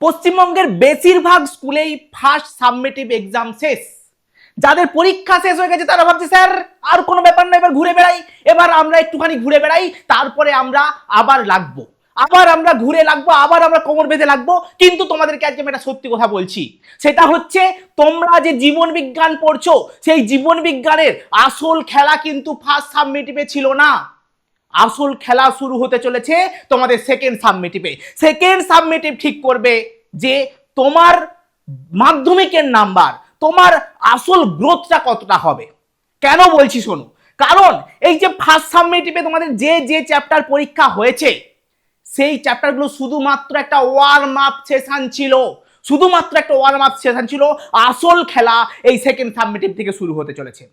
পশ্চিমবঙ্গের বেশিরভাগ স্কুলেই ফার্স্ট সাবমিটিভ এক্সাম শেষ। যাদের পরীক্ষা শেষ হয়ে গেছে তারা ভাবছে স্যার আর কোনো ব্যাপার না, এবার ঘুরে বেড়াই, এবার আমরা একটুখানি ঘুরে বেড়াই, তারপরে আমরা আবার লাগবো, আবার আমরা ঘুরে লাগবো, আবার আমরা কোমর বেঁধে লাগবো। কিন্তু তোমাদেরকে আজকে আমি একটা সত্যি কথা বলছি, সেটা হচ্ছে তোমরা যে জীবন বিজ্ঞান পড়ছো সেই জীবন বিজ্ঞানের আসল খেলা কিন্তু ফার্স্ট সাবমিটিভে ছিল না। আসল খেলা শুরু হতে চলেছে তোমাদের সেকেন্ড সাবমিটিভে। সেকেন্ড সাবমিটিভ ঠিক করবে যে তোমার মাধ্যমিকের নাম্বার, তোমার আসল গ্রোথটা কতটা হবে। কেন বলছি শোনো, কারণ এই যে ফার্স্ট সাবমিটিভে তোমাদের যে চ্যাপ্টার পরীক্ষা হয়েছে সেই চ্যাপ্টারগুলো শুধুমাত্র একটা ওয়ার্ম আপ সেশন ছিল, শুধুমাত্র একটা ওয়ার্ম আপ সেশন ছিল। আসল খেলা এই সেকেন্ড সাবমিটিভ থেকে শুরু হতে চলেছে।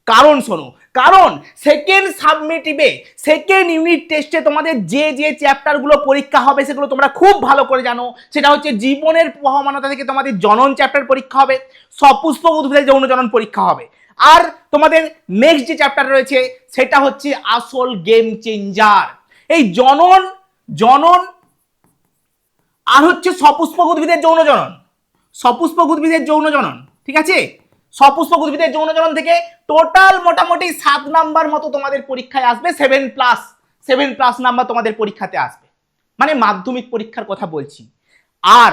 কারণ শোনো, কারণ সেকেন্ড সাবমিটিভে সেকেন্ড ইউনিট টেস্টে তোমাদের যে চ্যাপ্টারগুলো পরীক্ষা হবে সেগুলো তোমরা খুব ভালো করে জানো। সেটা হচ্ছে জীবনের বহমানতা থেকে তোমাদের জনন চ্যাপ্টার পরীক্ষা হবে, সপুষ্পক উদ্ভিদের যৌন জনন পরীক্ষা হবে, আর তোমাদের নেক্সট যে চ্যাপ্টার রয়েছে সেটা হচ্ছে আসল গেম চেঞ্জার। এই জনন জনন আর হচ্ছে সপুষ্পক উদ্ভিদের যৌন জনন, সপুষ্পক উদ্ভিদের যৌন জনন, ঠিক আছে। সপুষ্পক উদ্ভিদের যৌন জনন থেকে টোটাল মোটামুটি 7 নাম্বার মতো তোমাদের পরীক্ষায় আসবে, 7+ নাম্বার তোমাদের পরীক্ষাতে আসবে, মানে মাধ্যমিক পরীক্ষার কথা বলছি। আর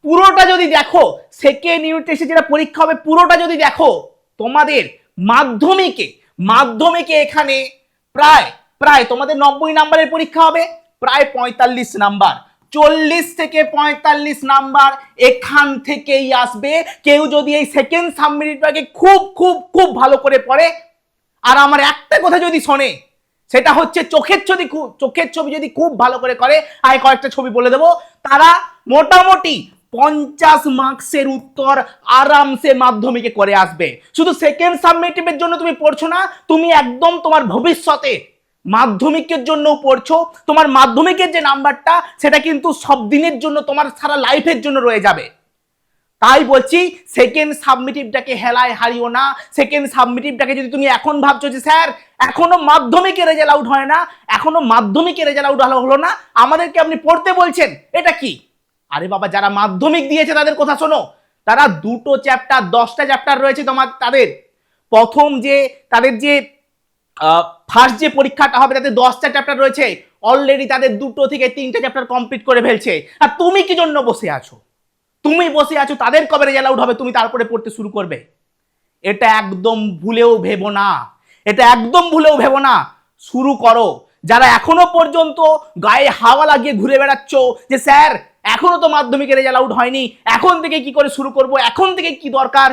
পুরোটা যদি দেখো, সেকেন্ড ইউনিট টেস্টে যেটা পরীক্ষা হবে পুরোটা যদি দেখো, তোমাদের মাধ্যমিকে এখানে প্রায় তোমাদের 90 নাম্বারের পরীক্ষা হবে, প্রায় 45 নাম্বার, 40 থেকে 45 নাম্বার এখান থেকেই আসবে। কেউ যদি এই সেকেন্ড সাবমিটিভটাকে খুব খুব খুব ভালো করে পড়ে, আর আমার একটা কথা যদি শোনে, সেটা হচ্ছে চোখের ছবি যদি খুব ভালো করে করে, আমি কয়েকটা ছবি বলে দেবো, তারা মোটামুটি 50 মার্কসের উত্তর আরামসে মাধ্যমিকে করে আসবে। শুধু সেকেন্ড সাবমিটিভের জন্য তুমি পড়ছো না, তুমি একদম তোমার ভবিষ্যতে মাধ্যমিকের জন্য পড়ছো। তোমার মাধ্যমিকের যে নাম্বারটা সেটা কিন্তু সব দিনের জন্য, তোমার সারা লাইফের জন্য রয়ে যাবে। তাই বলছি সেকেন্ড সাবমিটিভটাকে হেলায় হারিও না। সেকেন্ড সাবমিটিভটাকে যদি তুমি এখন ভাবছো যে স্যার এখনো মাধ্যমিকের রেজাল্ট আউট হয় না, এখনো মাধ্যমিকের রেজাল্ট আউট হলো না, আমাদেরকে আপনি পড়তে বলছেন, এটা কি? আরে বাবা, যারা মাধ্যমিক দিয়েছে তাদের কথা শোনো, তারা 2টো চ্যাপ্টার, 10টা চ্যাপ্টার রয়েছে তোমার, তাদের প্রথম যে তাদের যে ফার্স্ট যে পরীক্ষাটা হবে তাতে 10টা চ্যাপ্টার রয়েছে, অলরেডি তাদের 2টো থেকে 3টে চ্যাপ্টার কমপ্লিট করে ফেলছে। আর তুমি কি জন্য বসে আছো? তুমি বসে আছো তাদের কবে রেজাল্ট আউট হবে তুমি তারপরে পড়তে শুরু করবে। এটা একদম ভুলেও ভেবো না, এটা একদম ভুলেও ভেবো না। শুরু করো। যারা এখনো পর্যন্ত গায়ে হাওয়া লাগিয়ে ঘুরে বেড়াচ্ছ যে স্যার এখনো তো মাধ্যমিকের রেজাল্ট আউট হয়নি, এখন থেকে কি করে শুরু করব, এখন থেকে কি দরকার,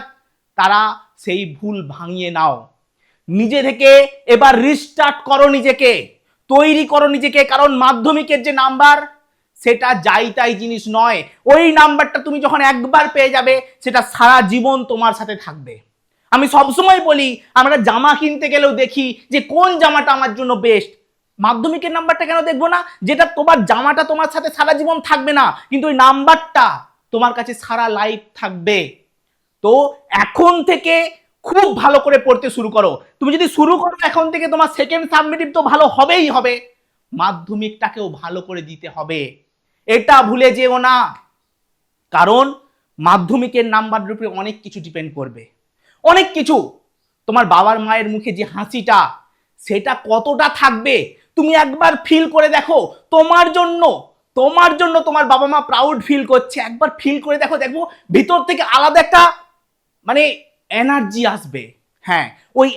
তারা সেই ভুল ভাঙিয়ে নাও। নিজে থেকে এবার রিস্টার্ট করো, নিজেকে তৈরি করো নিজেকে। কারণ মাধ্যমিকের যে নাম্বার সেটা যাই তাই জিনিস নয়। ওই নাম্বারটা তুমি যখন একবার পেয়ে যাবে সেটা সারা জীবন তোমার সাথে থাকবে। আমি সবসময় বলি, আমরা জামা কিনতে গেলেও দেখি যে কোন জামাটা আমার জন্য বেস্ট। মাধ্যমিকের নাম্বারটা কেন দেখবো না? যেটা তোমার জামাটা তোমার সাথে সারা জীবন থাকবে না, কিন্তু ওই নাম্বারটা তোমার কাছে সারা লাইফ থাকবে। তো এখন থেকে খুব ভালো করে পড়তে শুরু করো। তুমি যদি শুরু করো এখন থেকে, তোমার সেকেন্ড সাবমিটিভ তো ভালো হবেই হবে, মাধ্যমিকটাকেও ভালো করে দিতে হবে, এটা ভুলে যেও না। কারণ মাধ্যমিকের নাম্বারের উপরে অনেক কিছু ডিপেন্ড করবে, অনেক কিছু। তোমার বাবার মায়ের মুখে যে হাসিটা সেটা কতটা থাকবে তুমি একবার ফিল করে দেখো। তোমার জন্য তোমার বাবা মা প্রাউড ফিল করছে, একবার ফিল করে দেখো, দেখবো ভিতর থেকে আলাদা একটা মানে এনার্জি আসবে। হ্যাঁ, ওই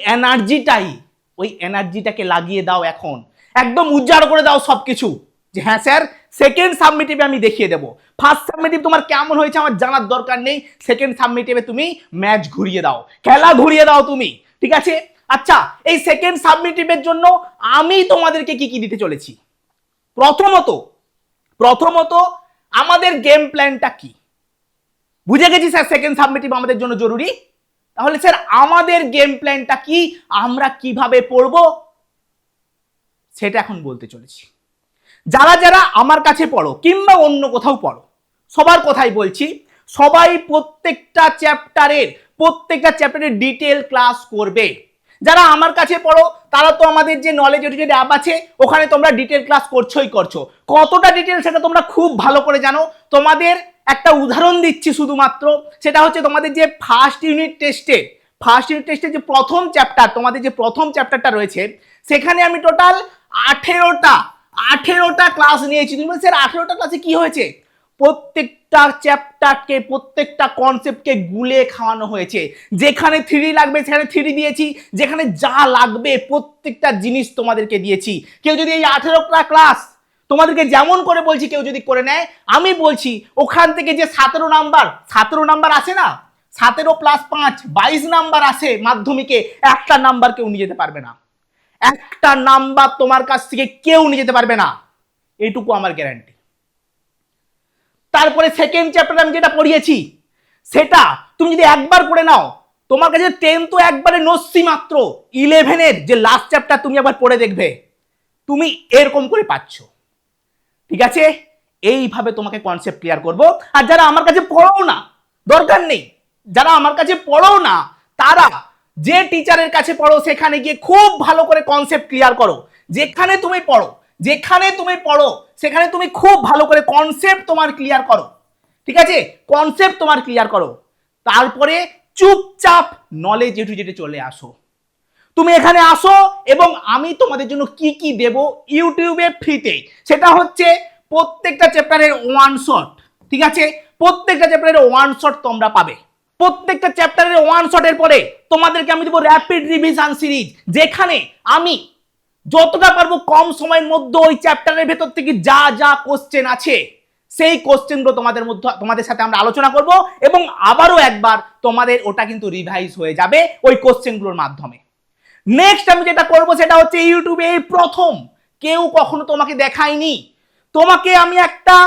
এনার্জিটাকে লাগিয়ে দাও এখন, একদম উজাড় করে দাও সবকিছু, যে হ্যাঁ স্যার সেকেন্ড সাবমিটিভে আমি দেখিয়ে দেবো। ফার্স্ট সাবমিটিভ তোমার কেমন হয়েছে আমার জানার দরকার নেই, সেকেন্ড সাবমিটিভে তুমি ম্যাচ ঘুরিয়ে দাও, খেলা ঘুরিয়ে দাও তুমি, ঠিক আছে। আচ্ছা, এই সেকেন্ড সাবমিটিভের জন্য আমি তোমাদেরকে কি কি দিতে চলেছি। প্রথমত আমাদের গেম প্ল্যানটা কি, বুঝে গেছি স্যার সেকেন্ড সাবমিটিভ আমাদের জন্য জরুরি। তাহলে স্যার আমাদের গেম প্ল্যানটা কি, আমরা কিভাবে পড়বো সেটা এখন বলতে চলেছি। যারা যারা আমার কাছে পড়ো কিংবা অন্য কোথাও পড়ো, সবার কথাই বলছি, সবাই প্রত্যেকটা চ্যাপ্টারের ডিটেল ক্লাস করবে। যারা আমার কাছে পড়ো তারা তো আমাদের যে নলেজ এডুকেট অ্যাপ আছে ওখানে তোমরা ডিটেল ক্লাস করছো। কতটা ডিটেল সেটা তোমরা খুব ভালো করে জানো। তোমাদের একটা উদাহরণ দিচ্ছি শুধুমাত্র, সেটা হচ্ছে তোমাদের যে ফার্স্ট ইউনিট টেস্টে যে প্রথম চ্যাপ্টার, তোমাদের যে প্রথম চ্যাপ্টারটা রয়েছে, সেখানে আমি টোটাল 18টা ক্লাস নিয়েছি। তুমি বলছো স্যার 18টা ক্লাসে কি হয়েছে? প্রত্যেকটা চ্যাপ্টারকে, প্রত্যেকটা কনসেপ্টকে গুলে খাওয়ানো হয়েছে। যেখানে থিওরি লাগবে সেখানে থিওরি দিয়েছি, যেখানে যা লাগবে প্রত্যেকটা জিনিস তোমাদেরকে দিয়েছি। কেউ যদি এই 18টা ক্লাস তোমাদেরকে যেমন করে বলছি কেউ যদি করে নেয়, আমি বলছি ওখান থেকে যে 17 নাম্বার আসে না, 17 + 5 22 নাম্বার আসে মাধ্যমিকে, একটা নাম্বার কেউ নিয়ে যেতে পারবে না। একটা নাম্বার তোমার কাছ থেকে কেউ নিয়ে যেতে পারবে না, এইটুকু আমার গ্যারান্টি। তারপরে সেকেন্ড চ্যাপ্টার আমি যেটা পড়িয়েছি সেটা তুমি যদি একবার পড়ে নাও, তোমার কাছে 10 তো একবারে নস্যি মাত্র, 11-এর যে লাস্ট চ্যাপ্টার তুমি একবার পড়ে দেখবে, তুমি এরকম করে পাচ্ছ। ঠিক আছে, এইভাবে তোমাকে কনসেপ্ট ক্লিয়ার করব। আর যারা আমার কাছে পড়ো না, দরকার নেই, যারা আমার কাছে পড়ো না তারা যে টিচারের কাছে পড়ো সেখানে গিয়ে খুব ভালো করে কনসেপ্ট ক্লিয়ার করো। যেখানে তুমি পড়ো সেখানে তুমি খুব ভালো করে কনসেপ্ট তোমার ক্লিয়ার করো। ঠিক আছে, কনসেপ্ট তোমার ক্লিয়ার করো, তারপরে চুপচাপ নলেজ এ টু জেডে চলে আসো। তুমি এখানে আসো এবং আমি তোমাদের জন্য কি কি দেব ইউটিউবে ফ্রিতে, সেটা হচ্ছে প্রত্যেকটা চ্যাপ্টারের ওয়ান শট। ঠিক আছে, প্রত্যেকটা চ্যাপ্টারের ওয়ান শট তোমরা পাবে। প্রত্যেকটা চ্যাপ্টারের ওয়ান শটের পরে তোমাদেরকে আমি দেবো র্যাপিড রিভিশন সিরিজ, যেখানে আমি যতটা পারবো কম সময়ের মধ্যে ওই চ্যাপ্টারের ভেতর থেকে যা যা কোশ্চেন আছে সেই কোশ্চেনগুলো তোমাদের সাথে আমরা আলোচনা করব, এবং আবারও একবার তোমাদের ওটা কিন্তু রিভাইজ হয়ে যাবে ওই কোশ্চেনগুলোর মাধ্যমে। নেক্সট আমি যেটা করব সেটা হচ্ছে ইউটিউবে এই প্রথম, কেউ কখনো তোমাকে দেখায়নি, তোমাকে আমি একটা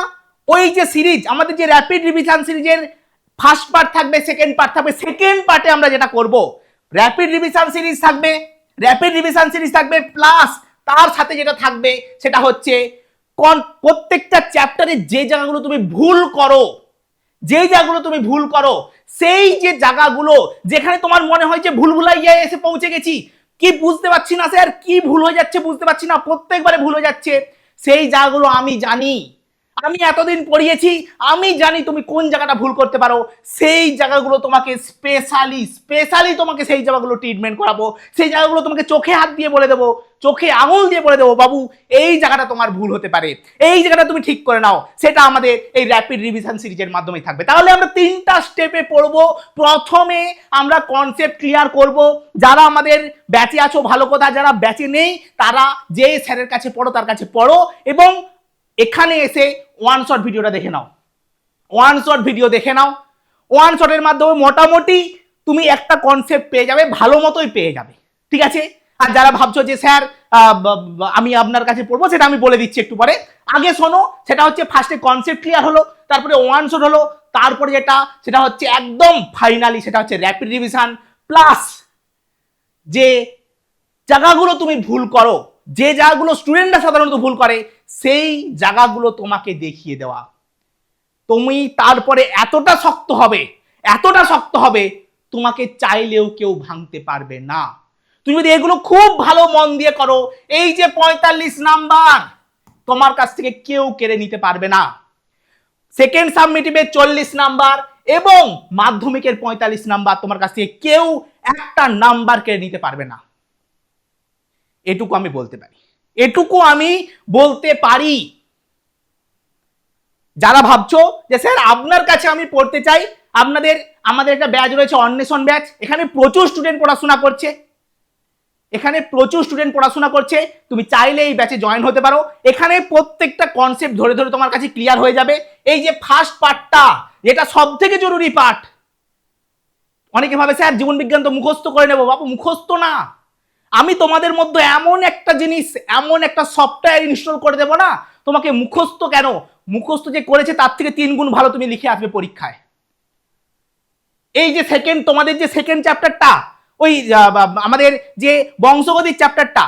ওই যে সিরিজ, আমাদের যে র্যাপিড রিভিশন সিরিজের ফার্স্ট পার্ট থাকবে, সেকেন্ড পার্ট থাকবে, সেকেন্ড পার্টে আমরা যেটা করব র্যাপিড রিভিশন সিরিজ থাকবে, প্লাস তার সাথে যেটা থাকবে সেটা হচ্ছে প্রত্যেকটা চ্যাপ্টারে যে জায়গাগুলো তুমি ভুল করো সেই যে জায়গাগুলো যেখানে তোমার মনে হয় যে ভুলভুলাইয়ায় এসে পৌঁছে গেছি, কি বুঝতে পারছি না স্যার, কি ভুল হয়ে যাচ্ছে বুঝতে পারছি না, প্রত্যেকবারে ভুল হয়ে যাচ্ছে, সেই জায়গাগুলো আমি জানি, আমি এতদিন পড়িয়েছি, আমি জানি তুমি কোন জায়গাটা ভুল করতে পারো। সেই জায়গাগুলো তোমাকে স্পেশালি তোমাকে সেই জায়গাগুলো ট্রিটমেন্ট করাবো, সেই জায়গাগুলো তোমাকে চোখে হাত দিয়ে বলে দেবো, চোখে আঙুল দিয়ে বলে দেবো, বাবু এই জায়গাটা তোমার ভুল হতে পারে, এই জায়গাটা তুমি ঠিক করে নাও। সেটা আমাদের এই র্যাপিড রিভিশন সিরিজের মাধ্যমে থাকবে। তাহলে আমরা 3টা স্টেপে পড়বো। প্রথমে আমরা কনসেপ্ট ক্লিয়ার করব। যারা আমাদের ব্যাচে আছো ভালো কথা, যারা ব্যাচে নেই তারা যে স্যারের কাছে পড়ো তার কাছে পড়ো, এবং এখানে এসে ওয়ান শট ভিডিওটা দেখে নাও। ওয়ান শটের মাধ্যমে মোটামুটি তুমি একটা কনসেপ্ট পেয়ে যাবে, ভালো মতোই পেয়ে যাবে। ঠিক আছে, আর যারা ভাবছো যে স্যার আমি আপনার কাছে পড়বো, সেটা আমি বলে দিচ্ছি একটু পরে। আগে শোনো, সেটা হচ্ছে ফার্স্টে কনসেপ্ট ক্লিয়ার হলো, তারপরে ওয়ান শট হলো, তারপরে সেটা হচ্ছে একদম ফাইনালি সেটা হচ্ছে র্যাপিড রিভিশন, প্লাস যে জায়গাগুলো তুমি ভুল করো, যে জায়গাগুলো স্টুডেন্টরা সাধারণত ভুল করে, সেই জায়গাগুলো তোমাকে দেখিয়ে দেওয়া। তুমি তারপরে এতটা শক্ত হবে তোমাকে চাইলেও কেউ ভাঙতে পারবে না। তুমি যদি এগুলো খুব ভালো মন দিয়ে করো, এই যে 45 নাম্বার তোমার কাছ থেকে কেউ কেড়ে নিতে পারবে না। সেকেন্ড সাবমিটিভে 40 নাম্বার এবং মাধ্যমিকের 45 নাম্বার তোমার কাছ থেকে কেউ একটা নাম্বার কেড়ে নিতে পারবে না। এটুকু আমি বলতে পারি। যারা ভাবছো যে স্যার আপনার কাছে আমি পড়তে চাই, আমাদের একটা ব্যাচ রয়েছে অন্বেষণ ব্যাচ, এখানে প্রচুর স্টুডেন্ট পড়াশোনা করছে, তুমি চাইলে এই ব্যাচে জয়েন হতে পারো। এখানে প্রত্যেকটা কনসেপ্ট ধরে ধরে তোমার কাছে ক্লিয়ার হয়ে যাবে। এই যে ফার্স্ট পার্টটা, যেটা সব থেকে জরুরি পার্ট, অনেকে ভাবে স্যার জীবন বিজ্ঞান তো মুখস্থ করে নেবো। বাবু মুখস্থ না, আমি তোমাদের মধ্যে এমন একটা জিনিস, এমন একটা সফটওয়্যার ইনস্টল করে দেবো না, তোমাকে মুখস্থ কেন, মুখস্থ যে করেছে তার থেকে 3 গুণ ভালো তুমি লিখে আসবে পরীক্ষায়। এই যে তোমাদের যে সেকেন্ড চ্যাপ্টারটা, ওই আমাদের যে বংশগতির চ্যাপ্টারটা,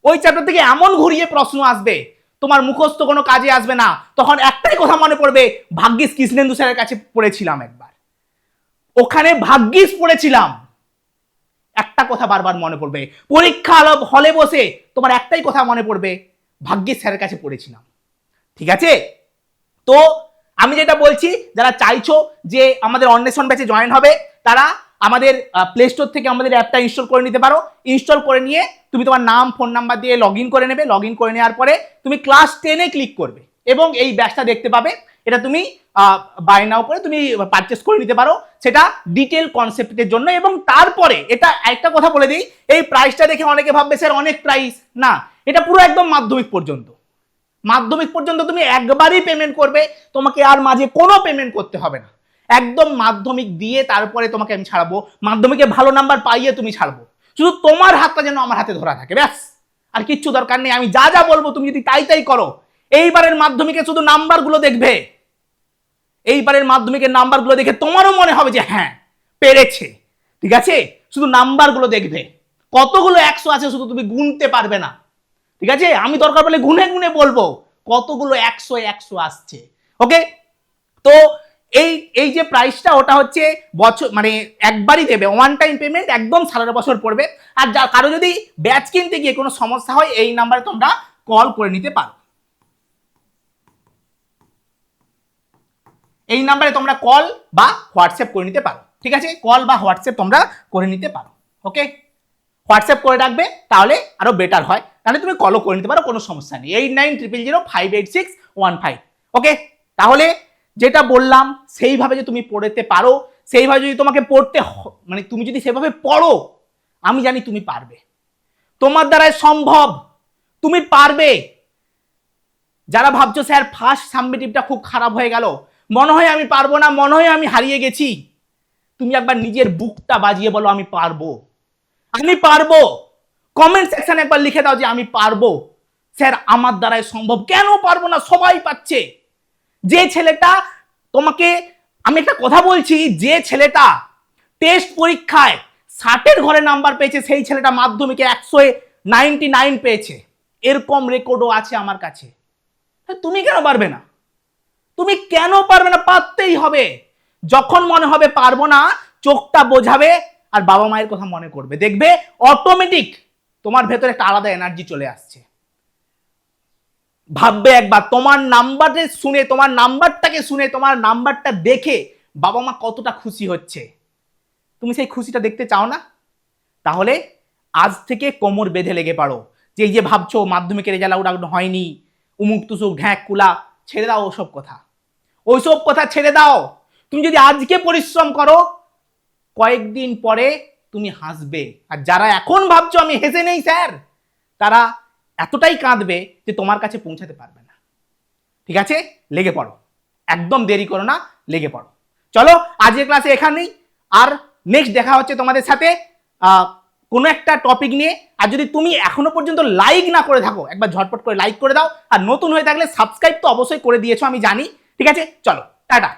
ওই চ্যাপ্টার থেকে এমন ঘুরিয়ে প্রশ্ন আসবে তোমার মুখস্থ কোনো কাজে আসবে না। তখন একটাই কথা মনে পড়বে, ভাগ্যিস কৃষ্ণেন্দু স্যারের কাছে পড়েছিলাম একবার, ওখানে ভাগ্যিস পড়েছিলাম। একটা কথা বারবার মনে পড়বে, পরীক্ষা হলে বসে তোমার একটাই কথা মনে পড়বে, ভাগ্যিস স্যারের কাছে পড়েছিলাম। ঠিক আছে, তো আমি যেটা বলছি, যারা চাইছো যে আমাদের অন্বেষণ ব্যাচে জয়েন হবে, তারা আমাদের প্লে স্টোর থেকে আমাদের অ্যাপটা ইনস্টল করে নিতে পারো। ইনস্টল করে নিয়ে তুমি তোমার নাম ফোন নাম্বার দিয়ে লগ ইন করে নেবে। লগ ইন করে নেওয়ার পরে তুমি ক্লাস 10-এ ক্লিক করবে এবং এই ব্যাচটা দেখতে পাবে। এটা তুমি বাই নাও করে তুমি পারচেস করে নিতে পারো, সেটা ডিটেল কনসেপ্টের জন্য। এবং তারপরে এটা একটা কথা বলে দিই, এই প্রাইসটা দেখে অনেকে ভাববে স্যার অনেক প্রাইস, না, এটা পুরো একদম মাধ্যমিক পর্যন্ত। মাধ্যমিক পর্যন্ত তুমি একবারই পেমেন্ট করবে, তোমাকে আর মাঝে কোনো পেমেন্ট করতে হবে না। একদম মাধ্যমিক দিয়ে তারপরে তোমাকে আমি ছাড়বো, মাধ্যমিকে ভালো নাম্বার পাইয়ে তুমি ছাড়বো। শুধু তোমার হাতটা যেন আমার হাতে ধরা থাকে, ব্যাস, আর কিচ্ছু দরকার নেই। আমি যা যা বলবো তুমি যদি তাই তাই করো। এইবারের মাধ্যমিকে শুধু নাম্বারগুলো দেখবে, এইবারের মাধ্যমিকের নাম্বারগুলো দেখে তোমারও মনে হবে যে হ্যাঁ পেরেছে, ঠিক আছে? শুধু নাম্বারগুলো দেখবে, কতগুলো 100 আছে শুধু তুমি গুনতে পারবে না, ঠিক আছে? আমি দরকার পড়লে গুনে গুনে বলবো কতগুলো 100 আসছে। ওকে, তো এই যে প্রাইসটা, ওটা হচ্ছে বছর মানে একবারই দেবে, ওয়ান টাইম পেমেন্ট, একদম সারা বছর পড়বে। আর যা কারো যদি ব্যাচ কিনতে গিয়ে কোনো সমস্যা হয়, এই নাম্বারে তোমরা কল করে নিতে পারো। এই নাম্বারে তোমরা কল বা হোয়াটসঅ্যাপ করে নিতে পারো, ঠিক আছে? কল বা হোয়াটসঅ্যাপ তোমরা করে নিতে পারো। ওকে, হোয়াটসঅ্যাপ করে রাখবে, তাহলে আরো বেটার হয়। তাহলে তুমি কলও করে নিতে পারো, কোনো সমস্যা নেই। 8900058615। ওকে, তাহলে যেটা বললাম সেইভাবে যে তুমি পড়তে পারো, সেইভাবে যদি তোমাকে পড়তে মানে তুমি যদি সেভাবে পড়ো, আমি জানি তুমি পারবে, তোমার দ্বারাই সম্ভব, তুমি পারবে। যারা ভাবছো স্যার ফার্স্ট সাবমিটিভটা খুব খারাপ হয়ে গেল, মনে হয় আমি পারবো না, মনে হয় আমি হারিয়ে গেছি, তুমি একবার নিজের বুকটা বাজিয়ে বলো আমি পারবো, আমি পারবো। কমেন্ট সেকশনে একবার লিখে দাও যে আমি পারবো, স্যার আমার দ্বারাই সম্ভব। কেন পারবো না? সবাই পাচ্ছে। যে ছেলেটা তোমাকে, আমি একটা কথা বলছি, যে ছেলেটা টেস্ট পরীক্ষায় 60-এর ঘরে নাম্বার পেয়েছে, সেই ছেলেটা মাধ্যমিকে 199 পেয়েছে। এরকম রেকর্ডও আছে আমার কাছে। তুমি কেন পারবে না? তুমি কেন পারবে না? পারতেই হবে। যখন মনে হবে পারবো না, চোখটা বোঝাবে আর বাবা মায়ের কথা মনে করবে, দেখবে অটোমেটিক তোমার ভেতরে একটা আলাদা এনার্জি চলে আসছে। ভাববে একবার, তোমার নাম্বারটা শুনে, তোমার নাম্বারটাকে শুনে, তোমার নাম্বারটা দেখে বাবা মা কতটা খুশি হচ্ছে, তুমি সেই খুশিটা দেখতে চাও না? তাহলে আজ থেকে কোমর বেঁধে লেগে পারো। যে এই যে ভাবছো মাধ্যমিকের রেজাল্ট আউট হয়নি, উমুক তুসুক ঢ্যাক কুলা, ছেড়ে দাও ওসব কথা, ওইসব কথা ছেড়ে দাও। তুমি যদি আজকে পরিশ্রম করো, কয়েকদিন পরে তুমি হাসবে। আর যারা এখন ভাবছো আমি হেসে নেই স্যার, তারা এতটাই কাঁদবে যে তোমার কাছে পৌঁছাতে পারবে না। ঠিক আছে, লেগে পড়ো, একদম দেরি করো না, লেগে পড়ো। চলো আজকের ক্লাসে এখানেই, আর নেক্সট দেখা হচ্ছে তোমাদের সাথে কোনো একটা টপিক নিয়ে। আর যদি তুমি এখনো পর্যন্ত লাইক না করে থাকো, একবার ঝটপট করে লাইক করে দাও। আর নতুন হয়ে থাকলে সাবস্ক্রাইব তো অবশ্যই করে দিয়েছো আমি জানি। ঠিক আছে, চলো টাটা।